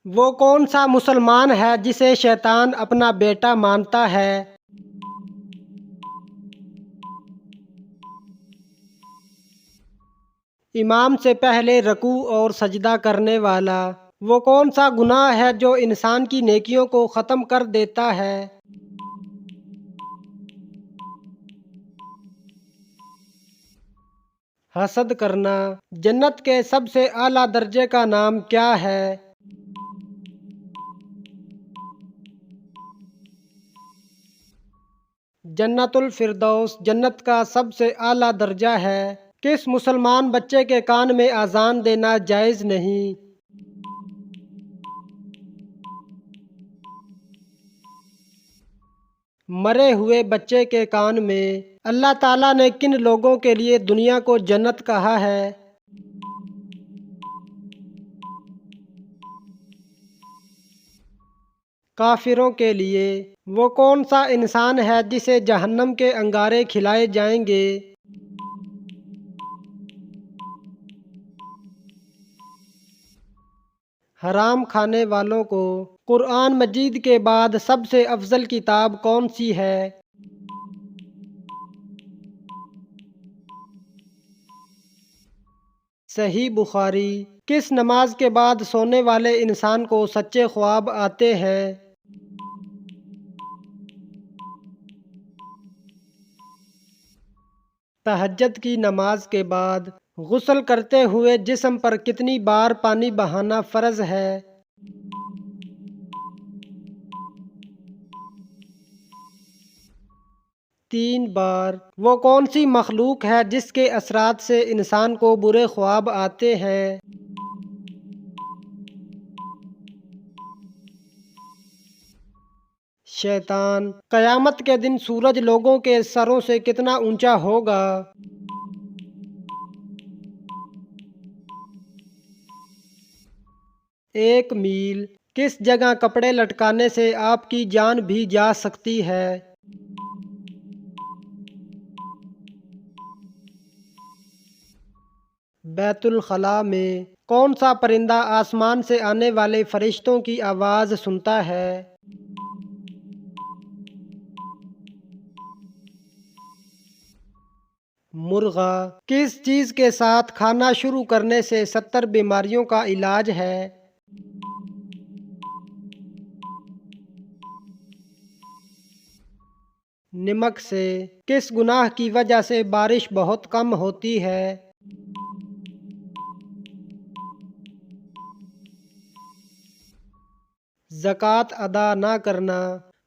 وہ کون سا مسلمان ہے جسے شیطان اپنا بیٹا مانتا ہے؟ امام سے پہلے رکوع اور سجدہ کرنے والا۔ وہ کون سا گناہ ہے جو انسان کی نیکیوں کو ختم کر دیتا ہے؟ حسد کرنا۔ جنت کے سب سے اعلیٰ درجے کا نام کیا ہے؟ جنت الفردوس جنت کا سب سے اعلیٰ درجہ ہے۔ کس مسلمان بچے کے کان میں اذان دینا جائز نہیں؟ مرے ہوئے بچے کے کان میں اللہ تعالیٰ نے کن لوگوں کے لیے دنیا کو جنت کہا ہے؟ کافروں کے لیے۔ وہ کون سا انسان ہے جسے جہنم کے انگارے کھلائے جائیں گے؟ حرام کھانے والوں کو۔ قرآن مجید کے بعد سب سے افضل کتاب کون سی ہے؟ صحیح بخاری۔ کس نماز کے بعد سونے والے انسان کو سچے خواب آتے ہیں؟ تہجد کی نماز کے بعد غسل کرتے ہوئے جسم پر کتنی بار پانی بہانا فرض ہے؟ 3 بار۔ وہ کون سی مخلوق ہے جس کے اثرات سے انسان کو برے خواب آتے ہیں؟ شیطان۔ قیامت کے دن سورج لوگوں کے سروں سے کتنا اونچا ہوگا؟ 1 میل۔ کس جگہ کپڑے لٹکانے سے آپ کی جان بھی جا سکتی ہے؟ بیت الخلاء میں۔ کون سا پرندہ آسمان سے آنے والے فرشتوں کی آواز سنتا ہے؟ مرغا۔ کس چیز کے ساتھ کھانا شروع کرنے سے 70 بیماریوں کا علاج ہے؟ نمک سے۔ کس گناہ کی وجہ سے بارش بہت کم ہوتی ہے؟ زکوٰۃ ادا نہ کرنا۔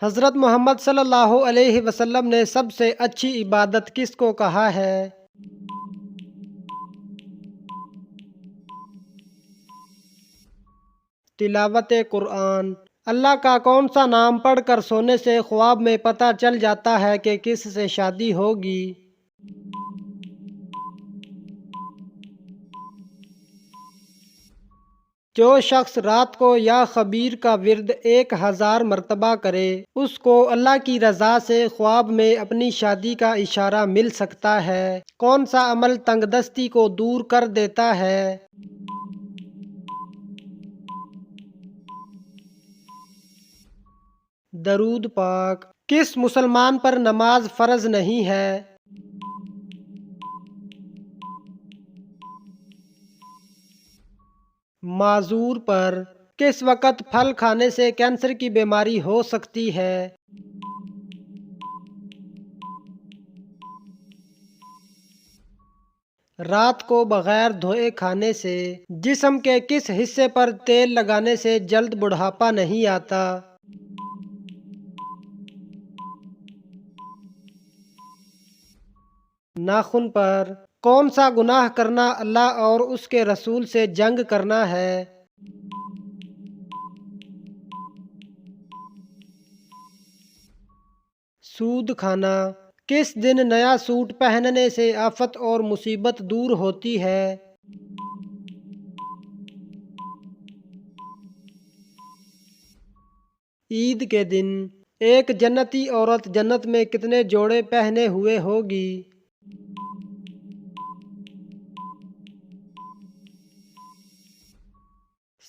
حضرت محمد صلی اللہ علیہ وسلم نے سب سے اچھی عبادت کس کو کہا ہے؟ تلاوت قرآن۔ اللہ کا کون سا نام پڑھ کر سونے سے خواب میں پتہ چل جاتا ہے کہ کس سے شادی ہوگی؟ جو شخص رات کو یا خبیر کا ورد 1000 مرتبہ کرے اس کو اللہ کی رضا سے خواب میں اپنی شادی کا اشارہ مل سکتا ہے۔ کون سا عمل تنگ دستی کو دور کر دیتا ہے؟ درود پاک۔ کس مسلمان پر نماز فرض نہیں ہے؟ معذور پر۔ کس وقت پھل کھانے سے کینسر کی بیماری ہو سکتی ہے؟ رات کو بغیر دھوئے کھانے سے۔ جسم کے کس حصے پر تیل لگانے سے جلد بڑھاپا نہیں آتا؟ ناخن پر۔ کون سا گناہ کرنا اللہ اور اس کے رسول سے جنگ کرنا ہے؟ سود کھانا۔ کس دن نیا سوٹ پہننے سے آفت اور مصیبت دور ہوتی ہے؟ عید کے دن۔ ایک جنتی عورت جنت میں کتنے جوڑے پہنے ہوئے ہوگی؟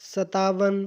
57।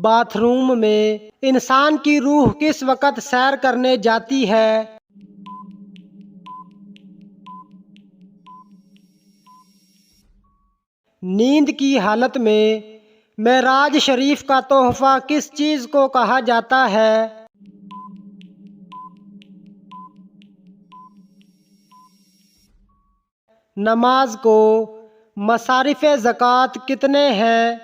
باتھ روم میں انسان کی روح کس وقت سیر کرنے جاتی ہے؟ نیند کی حالت میں معراج شریف کا تحفہ کس چیز کو کہا جاتا ہے؟ نماز کو مصارف زکوٰۃ کتنے ہیں؟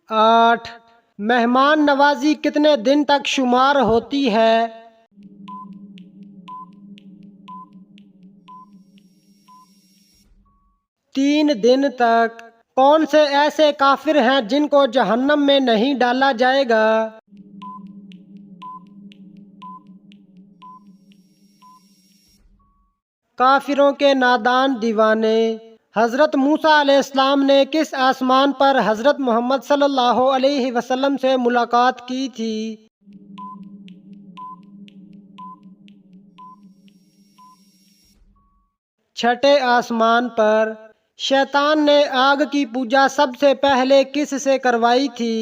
8۔ مہمان نوازی کتنے دن تک شمار ہوتی ہے؟ 3 دن تک۔ کون سے ایسے کافر ہیں جن کو جہنم میں نہیں ڈالا جائے گا؟ کافروں کے نادان دیوانے۔ حضرت موسیٰ علیہ السلام نے کس آسمان پر حضرت محمد صلی اللہ علیہ وسلم سے ملاقات کی تھی؟ چھٹے آسمان پر۔ شیطان نے آگ کی پوجا سب سے پہلے کس سے کروائی تھی؟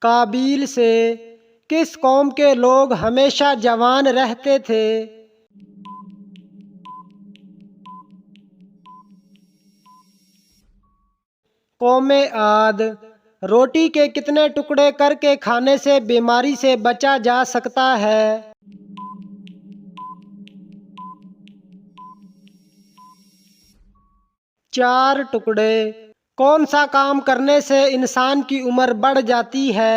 قابیل سے۔ کس قوم کے لوگ ہمیشہ جوان رہتے تھے؟ قوم عاد۔ روٹی کے کتنے ٹکڑے کر کے کھانے سے بیماری سے بچا جا سکتا ہے؟ چار ٹکڑے۔ کون سا کام کرنے سے انسان کی عمر بڑھ جاتی ہے؟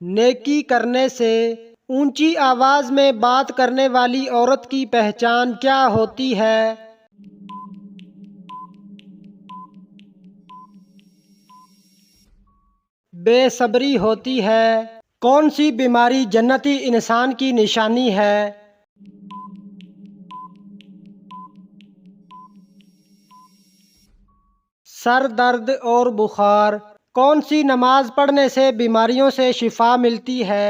نیکی کرنے سے۔ اونچی آواز میں بات کرنے والی عورت کی پہچان کیا ہوتی ہے؟ بے صبری ہوتی ہے۔ کون سی بیماری جنتی انسان کی نشانی ہے؟ سر درد اور بخار۔ کون سی نماز پڑھنے سے بیماریوں سے شفا ملتی ہے؟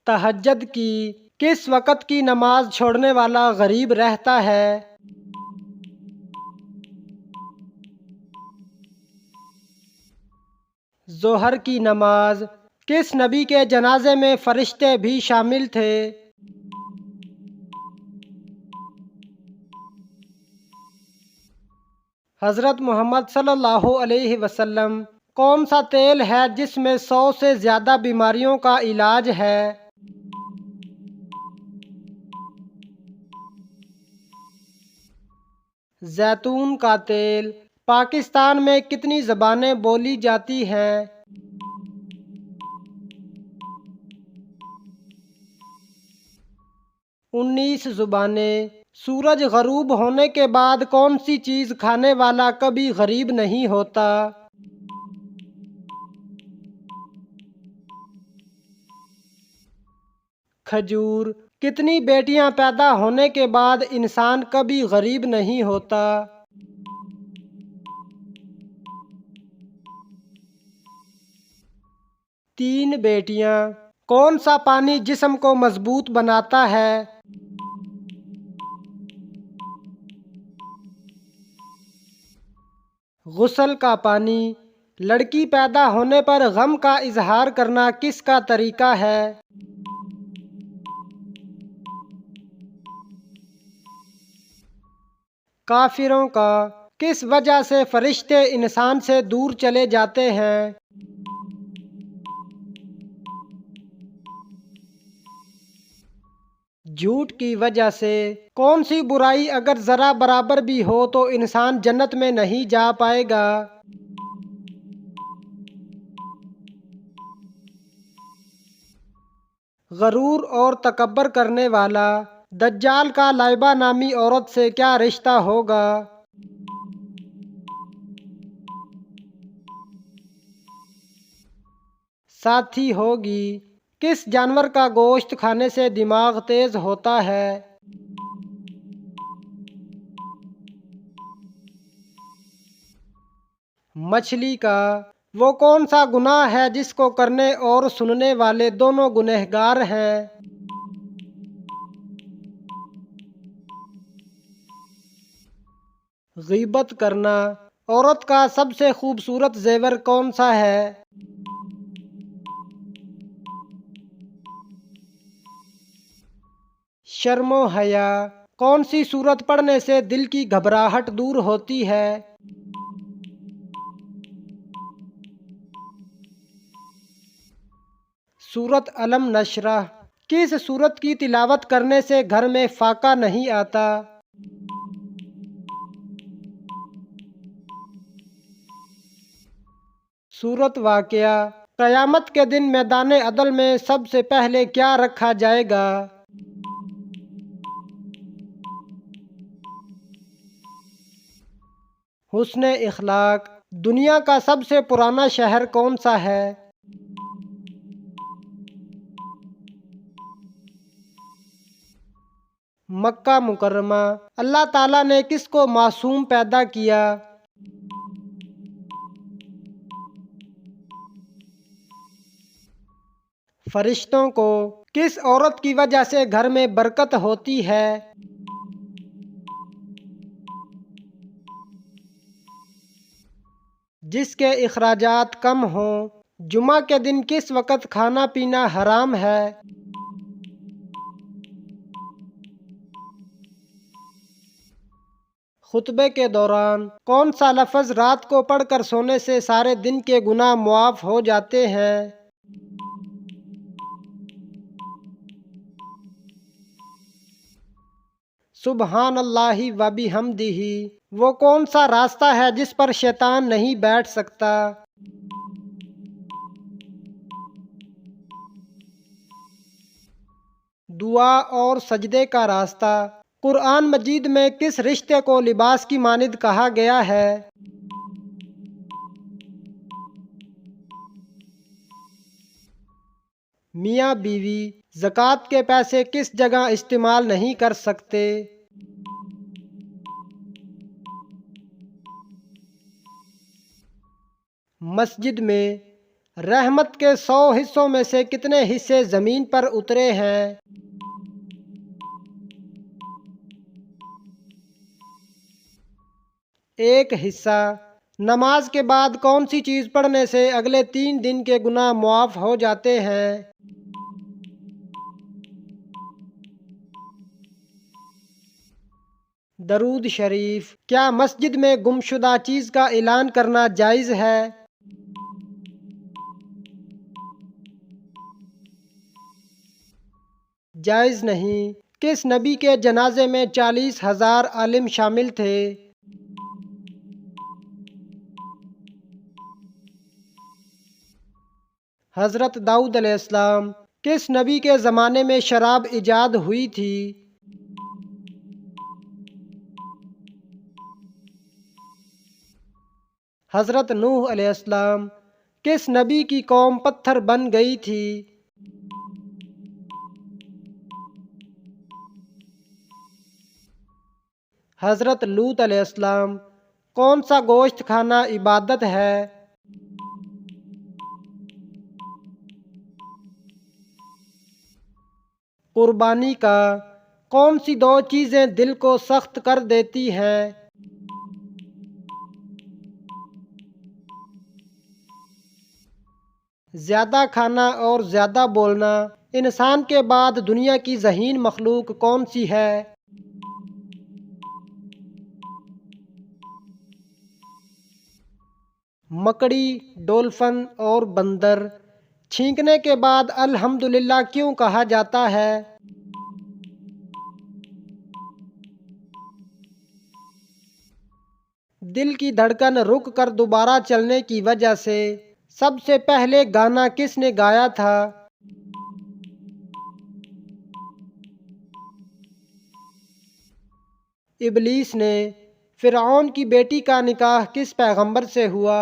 تہجد کی۔ کس وقت کی نماز چھوڑنے والا غریب رہتا ہے؟ ظہر کی نماز۔ کس نبی کے جنازے میں فرشتے بھی شامل تھے؟ حضرت محمد صلی اللہ علیہ وسلم۔ کون سا تیل ہے جس میں 100 سے زیادہ بیماریوں کا علاج ہے؟ زیتون کا تیل۔ پاکستان میں کتنی زبانیں بولی جاتی ہیں؟ 19 زبانیں۔ سورج غروب ہونے کے بعد کون سی چیز کھانے والا کبھی غریب نہیں ہوتا؟ کھجور۔ کتنی بیٹیاں پیدا ہونے کے بعد انسان کبھی غریب نہیں ہوتا؟ 3 بیٹیاں۔ کون سا پانی جسم کو مضبوط بناتا ہے؟ غسل کا پانی۔ لڑکی پیدا ہونے پر غم کا اظہار کرنا کس کا طریقہ ہے؟ کافروں کا۔ کس وجہ سے فرشتے انسان سے دور چلے جاتے ہیں؟ جھوٹ کی وجہ سے۔ کون سی برائی اگر ذرا برابر بھی ہو تو انسان جنت میں نہیں جا پائے گا؟ غرور اور تکبر کرنے والا۔ دجال کا لائبہ نامی عورت سے کیا رشتہ ہوگا؟ ساتھی ہوگی۔ کس جانور کا گوشت کھانے سے دماغ تیز ہوتا ہے؟ مچھلی کا وہ کون سا گناہ ہے جس کو کرنے اور سننے والے دونوں گنہگار ہیں؟ غیبت کرنا۔ عورت کا سب سے خوبصورت زیور کون سا ہے؟ شرم و حیا۔ کون سی سورت پڑھنے سے دل کی گھبراہٹ دور ہوتی ہے؟ سورت علم نشرح۔ کس سورت کی تلاوت کرنے سے گھر میں فاقہ نہیں آتا؟ سورت واقعہ۔ قیامت کے دن میدان عدل میں سب سے پہلے کیا رکھا جائے گا؟ حسن اخلاق۔ دنیا کا سب سے پرانا شہر کون سا ہے؟ مکہ مکرمہ۔ اللہ تعالیٰ نے کس کو معصوم پیدا کیا؟ فرشتوں کو۔ کس عورت کی وجہ سے گھر میں برکت ہوتی ہے؟ جس کے اخراجات کم ہوں۔ جمعہ کے دن کس وقت کھانا پینا حرام ہے؟ خطبے کے دوران کون سا لفظ رات کو پڑھ کر سونے سے سارے دن کے گناہ معاف ہو جاتے ہیں؟ سبحان اللہ و بحمدہ۔ وہ کون سا راستہ ہے جس پر شیطان نہیں بیٹھ سکتا؟ دعا اور سجدے کا راستہ۔ قرآن مجید میں کس رشتے کو لباس کی مانند کہا گیا ہے؟ میاں بیوی زکوٰۃ کے پیسے کس جگہ استعمال نہیں کر سکتے؟ مسجد میں۔ رحمت کے 100 حصوں میں سے کتنے حصے زمین پر اترے ہیں؟ ایک حصہ۔ نماز کے بعد کون سی چیز پڑھنے سے اگلے 3 دن کے گناہ معاف ہو جاتے ہیں؟ درود شریف۔ کیا مسجد میں گمشدہ چیز کا اعلان کرنا جائز ہے؟ جائز نہیں۔ کس نبی کے جنازے میں 40,000 عالم شامل تھے؟ حضرت داؤد علیہ السلام۔ کس نبی کے زمانے میں شراب ایجاد ہوئی تھی؟ حضرت نوح علیہ السلام۔ کس نبی کی قوم پتھر بن گئی تھی؟ حضرت لوط علیہ السلام۔ کون سا گوشت کھانا عبادت ہے؟ قربانی کا۔ کون سی 2 چیزیں دل کو سخت کر دیتی ہیں؟ زیادہ کھانا اور زیادہ بولنا۔ انسان کے بعد دنیا کی ذہین مخلوق کون سی ہے؟ مکڑی، ڈولفن اور بندر۔ چھینکنے کے بعد الحمدللہ کیوں کہا جاتا ہے؟ دل کی دھڑکن رک کر دوبارہ چلنے کی وجہ سے۔ سب سے پہلے گانا کس نے گایا تھا؟ ابلیس نے۔ فرعون کی بیٹی کا نکاح کس پیغمبر سے ہوا؟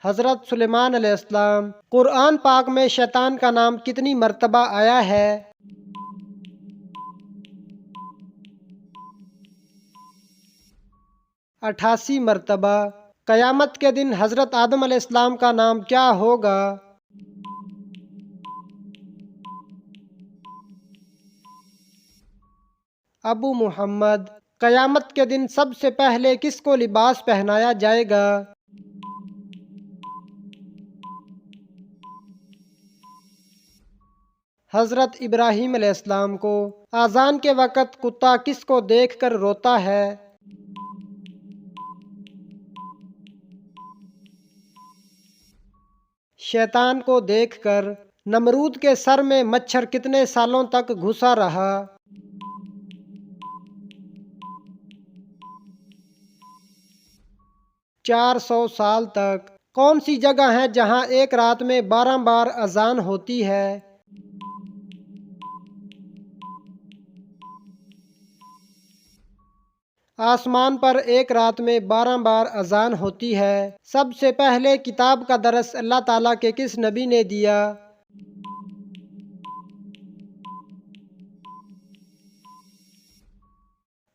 حضرت سلیمان علیہ السلام۔ قرآن پاک میں شیطان کا نام کتنی مرتبہ آیا ہے؟ 88 مرتبہ۔ قیامت کے دن حضرت آدم علیہ السلام کا نام کیا ہوگا؟ ابو محمد۔ قیامت کے دن سب سے پہلے کس کو لباس پہنایا جائے گا؟ حضرت ابراہیم علیہ السلام کو۔ اذان کے وقت کتا کس کو دیکھ کر روتا ہے؟ شیطان کو دیکھ کر۔ نمرود کے سر میں مچھر کتنے سالوں تک گھسا رہا؟ 400 سال تک۔ کون سی جگہ ہے جہاں ایک رات میں 12 بار اذان ہوتی ہے؟ آسمان پر ایک رات میں 12 بار اذان ہوتی ہے۔ سب سے پہلے کتاب کا درس اللہ تعالیٰ کے کس نبی نے دیا؟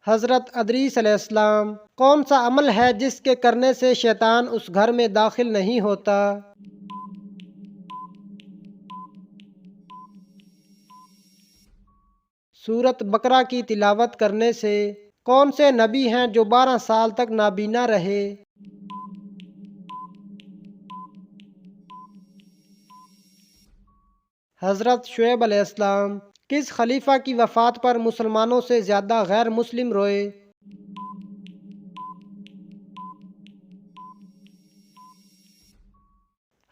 حضرت ادریس علیہ السلام۔ کون سا عمل ہے جس کے کرنے سے شیطان اس گھر میں داخل نہیں ہوتا؟ سورۃ بقرہ کی تلاوت کرنے سے۔ کون سے نبی ہیں جو 12 سال تک نابینا رہے؟ حضرت شعیب علیہ السلام۔ کس خلیفہ کی وفات پر مسلمانوں سے زیادہ غیر مسلم روئے؟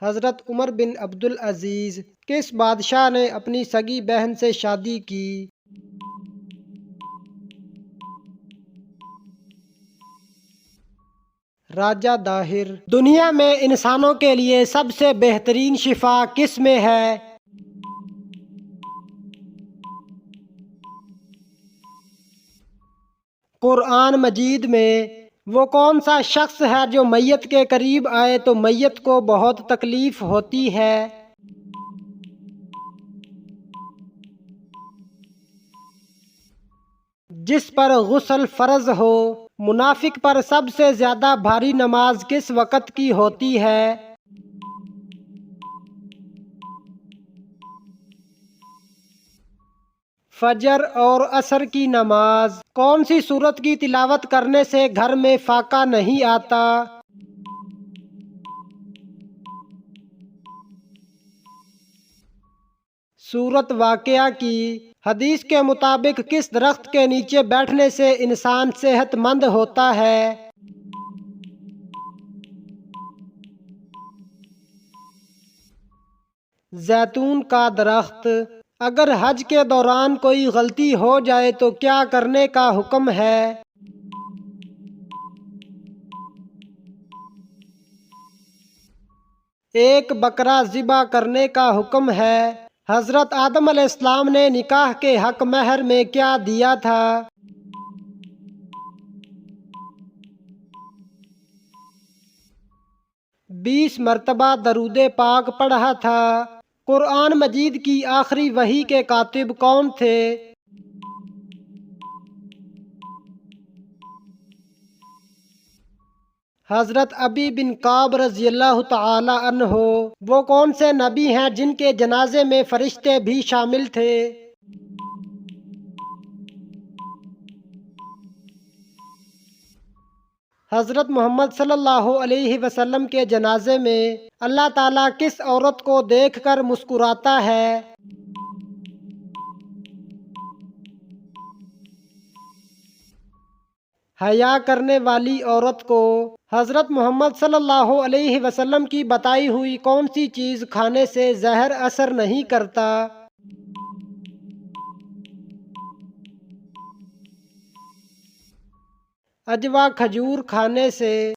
حضرت عمر بن عبدالعزیز۔ کس بادشاہ نے اپنی سگی بہن سے شادی کی؟ راجہ داہر۔ دنیا میں انسانوں کے لیے سب سے بہترین شفا کس میں ہے؟ قرآن مجید میں۔ وہ کون سا شخص ہے جو میت کے قریب آئے تو میت کو بہت تکلیف ہوتی ہے؟ جس پر غسل فرض ہو۔ منافق پر سب سے زیادہ بھاری نماز کس وقت کی ہوتی ہے؟ فجر اور عصر کی نماز۔ کون سی سورت کی تلاوت کرنے سے گھر میں فاقہ نہیں آتا؟ سورت واقعہ کی۔ حدیث کے مطابق کس درخت کے نیچے بیٹھنے سے انسان صحت مند ہوتا ہے؟ زیتون کا درخت۔ اگر حج کے دوران کوئی غلطی ہو جائے تو کیا کرنے کا حکم ہے؟ ایک بکرا ذبح کرنے کا حکم ہے۔ حضرت آدم علیہ السلام نے نکاح کے حق مہر میں کیا دیا تھا؟ 20 مرتبہ درود پاک پڑھا تھا۔ قرآن مجید کی آخری وحی کے کاتب کون تھے؟ حضرت ابی بن کعب رضی اللہ تعالی عنہ۔ وہ کون سے نبی ہیں جن کے جنازے میں فرشتے بھی شامل تھے؟ حضرت محمد صلی اللہ علیہ وسلم کے جنازے میں اللہ تعالیٰ کس عورت کو دیکھ کر مسکراتا ہے؟ حیا کرنے والی عورت کو۔ حضرت محمد صلی اللہ علیہ وسلم کی بتائی ہوئی کون سی چیز کھانے سے زہر اثر نہیں کرتا؟ عجوا کھجور کھانے سے۔